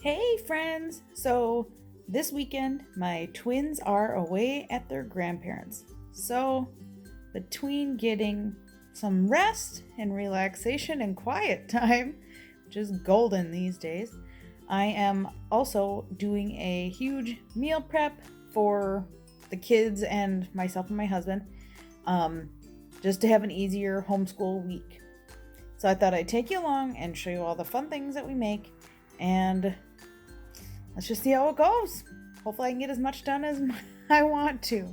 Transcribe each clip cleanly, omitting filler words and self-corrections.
Hey friends! So this weekend my twins are away at their grandparents. So between getting some rest and relaxation and quiet time, which is golden these days, I am also doing a huge meal prep for the kids and myself and my husband, um, just to have an easier homeschool week. So I thought I'd take you along and show you all the fun things that we make, and let's just see how it goes. Hopefully, I can get as much done as I want to.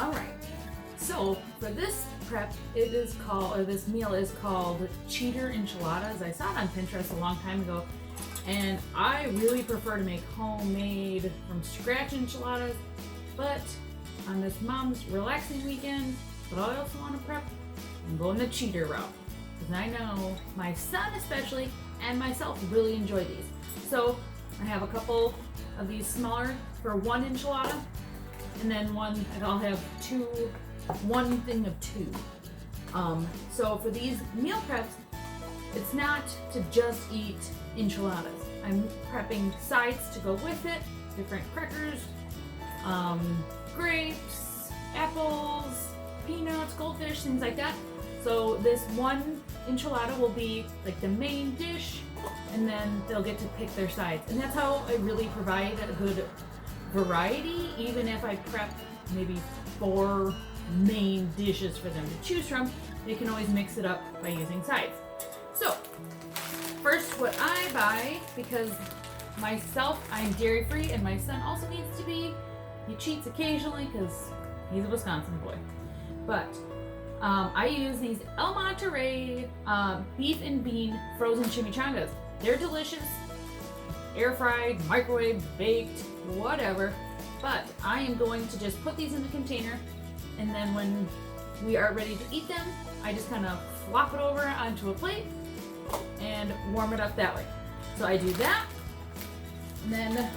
All right. So for this prep, it is called, or this meal is called cheater enchiladas. I saw it on Pinterest a long time ago, and I really prefer to make homemade from scratch enchiladas. But on this mom's relaxing weekend, but I also want to prep, I'm going the cheater route. Because I know my son especially and myself really enjoy these. So I have a couple of these smaller for one enchilada, and then I'll have one thing of two. So for these meal preps, it's not to just eat enchiladas. I'm prepping sides to go with it, different crackers, grapes, apples, peanuts, goldfish, things like that. So this one enchilada will be like the main dish, and then they'll get to pick their sides. And that's how I really provide a good variety, even if I prep maybe 4 main dishes for them to choose from, they can always mix it up by using sides. So first, what I buy, because myself, I'm dairy free, and my son also needs to be. He cheats occasionally because he's a Wisconsin boy. But I use these El Monterey beef and bean frozen chimichangas. They're delicious, air fried, microwave, baked, whatever. But I am going to just put these in the container, and then when we are ready to eat them, I just kind of flop it over onto a plate and warm it up that way. So I do that, and then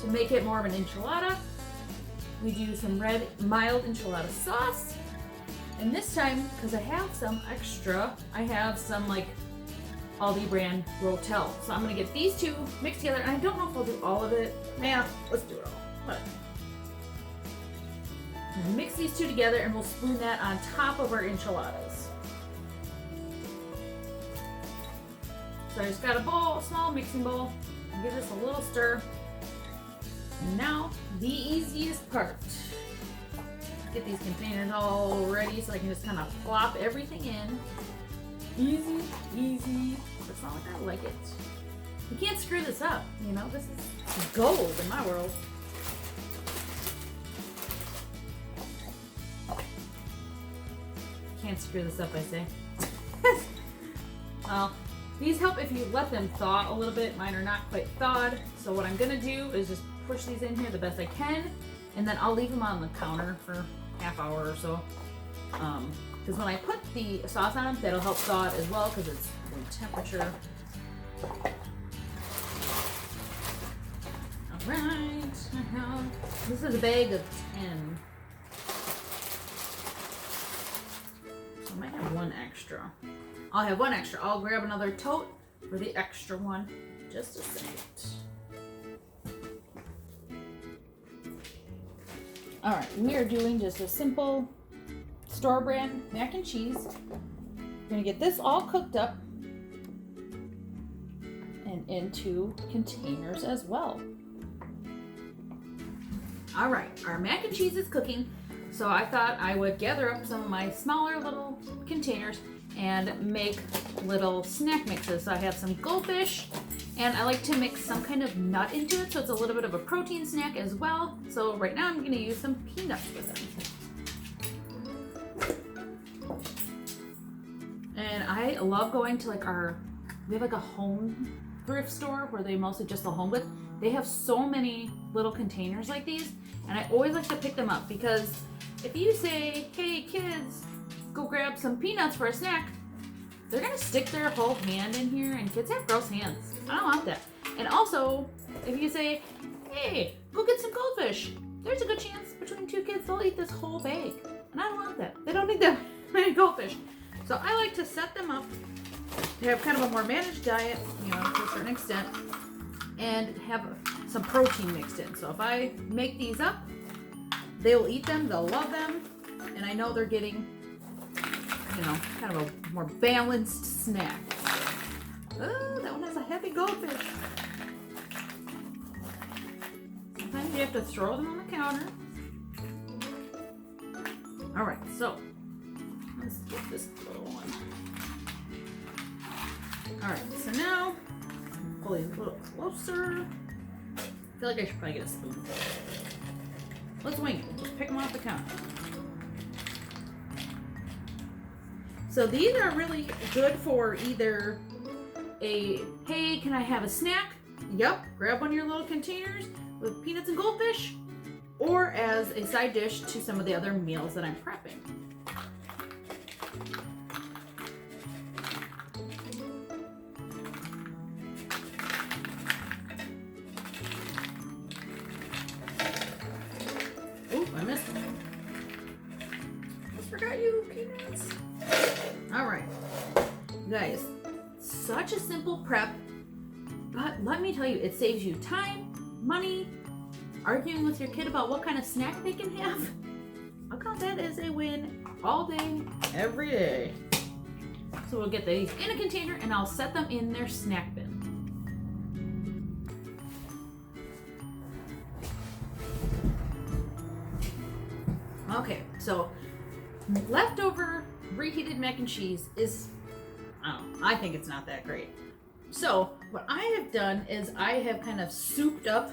to make it more of an enchilada, we do some red mild enchilada sauce. And this time, because I have some extra, I have some like Aldi brand Rotel. So I'm gonna get these two mixed together, and I don't know if I'll do all of it. Yeah, let's do it all. But mix these two together, and we'll spoon that on top of our enchiladas. So I just got a small mixing bowl, and give this a little stir. And now, the easiest part. Get these containers all ready so I can just kind of plop everything in. Easy, easy. It's not like I like it. You can't screw this up, you know? This is gold in my world. Can't screw this up, I say. Well, these help if you let them thaw a little bit. Mine are not quite thawed. So what I'm gonna do is just push these in here the best I can, and then I'll leave them on the counter for half hour or so. Because when I put the sauce on them, that'll help thaw it as well, because it's room temperature. Alright, this is a bag of 10. I might have one extra. I'll have one extra. I'll grab another tote for the extra one. Just a second. Alright, we are doing just a simple store brand mac and cheese. We're going to get this all cooked up and into containers as well. Alright, our mac and cheese is cooking, so I thought I would gather up some of my smaller little containers and make little snack mixes. So I have some goldfish, and I like to mix some kind of nut into it, so it's a little bit of a protein snack as well. So right now I'm going to use some peanuts with it. And I love going to we have like a home thrift store where they mostly just sell home goods. They have so many little containers like these, and I always like to pick them up, because if you say, hey kids, go grab some peanuts for a snack, they're gonna stick their whole hand in here, and kids have gross hands. I don't want that. And also, if you say, hey, go get some goldfish, there's a good chance between 2 kids they'll eat this whole bag. And I don't want that. They don't need that many goldfish. So I like to set them up to have kind of a more managed diet, to a certain extent, and have some protein mixed in. So if I make these up, they will eat them, they'll love them, and I know they're getting, kind of a more balanced snack. Oh, that one has a heavy goldfish. Sometimes you have to throw them on the counter. Alright, so let's get this little one. Alright, so now pull these a little closer. I feel like I should probably get a spoon. Let's wing it. Just pick them off the counter. So these are really good for either a, hey, can I have a snack? Yep, grab one of your little containers with peanuts and goldfish, or as a side dish to some of the other meals that I'm prepping. Oop, I missed one. Just forgot you, peanuts. All right, you guys, such a simple prep, but let me tell you, it saves you time, money, arguing with your kid about what kind of snack they can have. I'll count that as a win all day, every day. So we'll get these in a container and I'll set them in their snack bin. Okay, so leftover reheated mac and cheese is, I think it's not that great. So what I have done is I have kind of souped up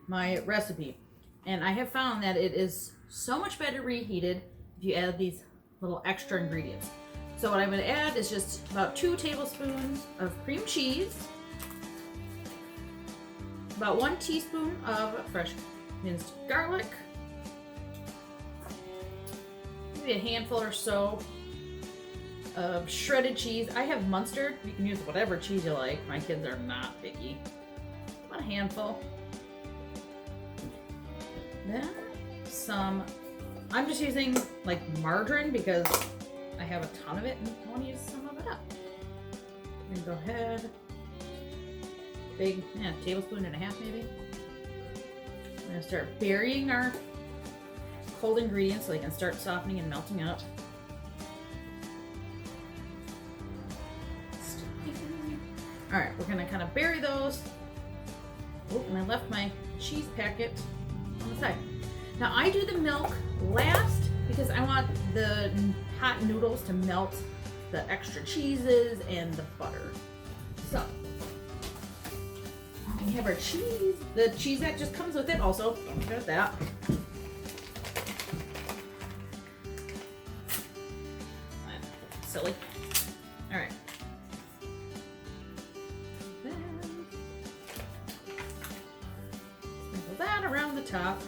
my recipe, and I have found that it is so much better reheated if you add these little extra ingredients. So what I'm going to add is just about 2 tablespoons of cream cheese, about 1 teaspoon of fresh minced garlic, maybe a handful or so of shredded cheese. I have Munster. You can use whatever cheese you like. My kids are not picky. About a handful. Then some, I'm just using like margarine because I have a ton of it and I want to use some of it up. And go ahead, big, tablespoon and a half maybe. I'm gonna start burying our cold ingredients so they can start softening and melting up. All right, we're gonna kind of bury those. Oh, and I left my cheese packet on the side. Now I do the milk last because I want the hot noodles to melt the extra cheeses and the butter. So we have our cheese. The cheese that just comes with it also. Don't forget that. Silly. All right. Sprinkle that around the top.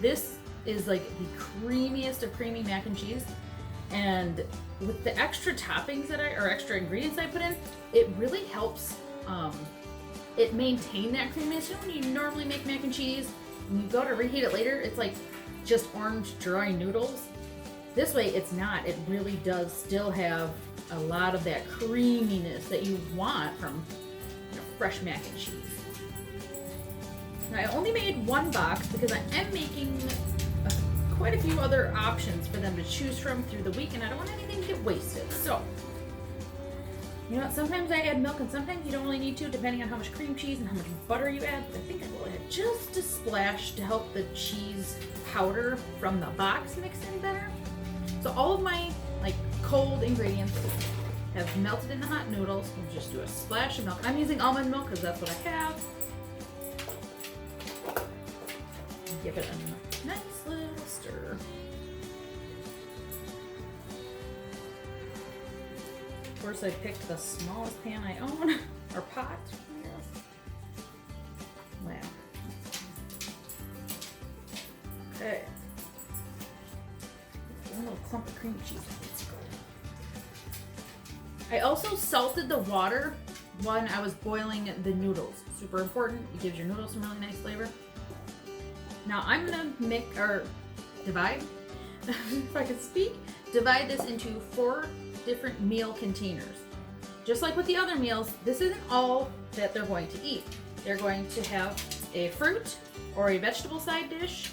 This is like the creamiest of creamy mac and cheese, and with the extra toppings that or extra ingredients I put in, it really helps it maintain that creaminess. You know when you normally make mac and cheese and you go to reheat it later, it's like just orange dry noodles. This way it's not. It really does still have a lot of that creaminess that you want from fresh mac and cheese. Now, I only made 1 box because I am making quite a few other options for them to choose from through the week, and I don't want anything to get wasted. So, you know what? Sometimes I add milk, and sometimes you don't really need to, depending on how much cream cheese and how much butter you add. But I think I will add just a splash to help the cheese powder from the box mix in better. So all of my cold ingredients have melted in the hot noodles. We'll just do a splash of milk. I'm using almond milk because that's what I have. Give it a nice little stir. Of course, I picked the smallest pan I own, or pot. Wow. Okay. A little clump of cream cheese. I also salted the water when I was boiling the noodles. Super important. It gives your noodles some really nice flavor. Now I'm gonna divide, if I can speak, divide this into 4 different meal containers. Just like with the other meals, this isn't all that they're going to eat. They're going to have a fruit or a vegetable side dish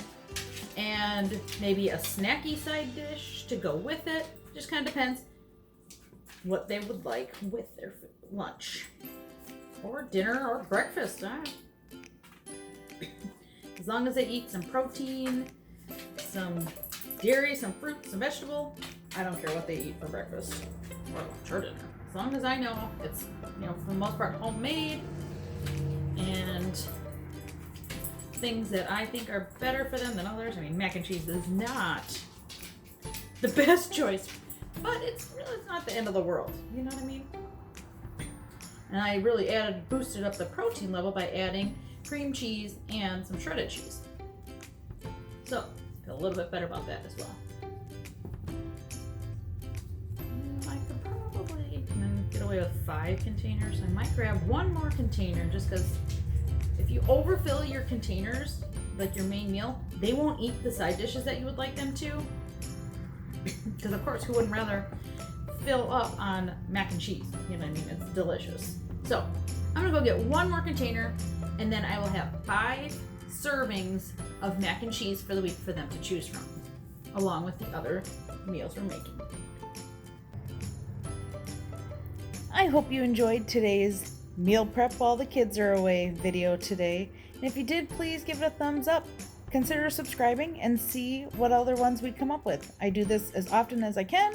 and maybe a snacky side dish to go with it. Just kind of depends what they would like with their lunch or dinner or breakfast. As long as they eat some protein, some dairy, some fruit, some vegetable, I don't care what they eat for breakfast or lunch or dinner. As long as I know it's, for the most part, homemade and things that I think are better for them than others. I mean, mac and cheese is not the best choice, but it's not the end of the world. You know what I mean? And I really boosted up the protein level by adding cream cheese and some shredded cheese. So, feel a little bit better about that as well. I could probably get away with 5 containers. I might grab one more container just because if you overfill your containers, like your main meal, they won't eat the side dishes that you would like them to. Because of course, who wouldn't rather fill up on mac and cheese? You know what I mean? It's delicious. So I'm gonna go get one more container, and then I will have 5 servings of mac and cheese for the week for them to choose from, along with the other meals we're making. I hope you enjoyed today's meal prep while the kids are away video today. And if you did, please give it a thumbs up. Consider subscribing and see what other ones we come up with. I do this as often as I can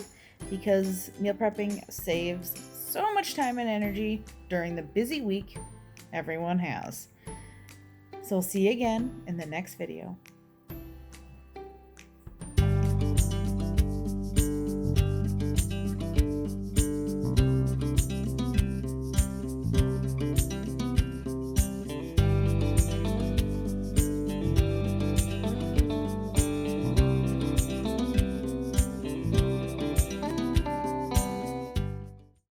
because meal prepping saves so much time and energy during the busy week everyone has. So see you again in the next video.